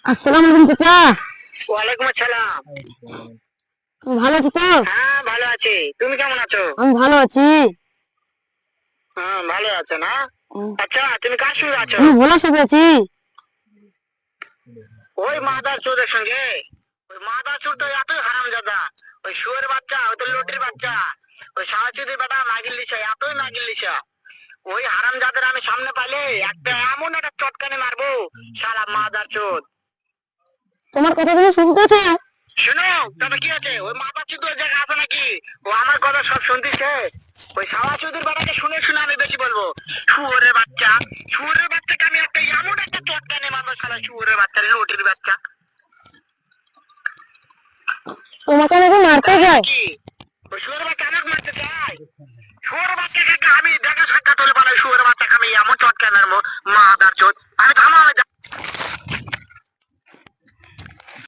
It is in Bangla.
আসসালামু আলাইকুম চাচা। ওয়ালাইকুম আসসালাম। তুমি ভালো আছো তো? হ্যাঁ ভালো আছি, তুমি কেমন আছো? আমি ভালো আছি। হ্যাঁ ভালো আছো না? উম, আচ্ছা তুমি কার সঙ্গে আছো? আমি ভোলার সাথে আছি। ওই মাদার চোরের সঙ্গে? ওই মাদার চোর তো এতই হারামজাদা, ওই শুয়োর বাচ্চা, ওই তো লটির বাচ্চা, ওই সাহায্যের বেটা নাগিল লিসা, এতই নাগিল লিসা। ওই হারামজাদার আমি সামনে পাইলে একটা এমন একটা চটকানি মারবো, শালা মাদার চোদ। তোমার কথা তুমি শুনতেছে? শুনো, তবে কি আছে, ওই মাদার চোদ ওই জায়গায় আছে নাকি? ও আমার কথা সব শুনতেছে। ওই সাওয়া চৌধুরীর বেটাকে শুনে শুনে আমি বেশি বলবো। শুয়োরের বাচ্চা, শুয়োরের বাচ্চাকে আমি একটা এমন একটা চটকানি মারবো, শালা শুয়োরের বাচ্চা, লটির বাচ্চা। তোমাকে নাকি মারতে তাই যায়? নাকি? ওই শুয়োরের বাচ্চা আমাকে মারতে চায়? শুয়োরের বাচ্চাকে আমি দেখা সাক্ষাৎ হলে পারে, শুয়োরের বাচ্চাকে আমি এমন চটকানি মারবো,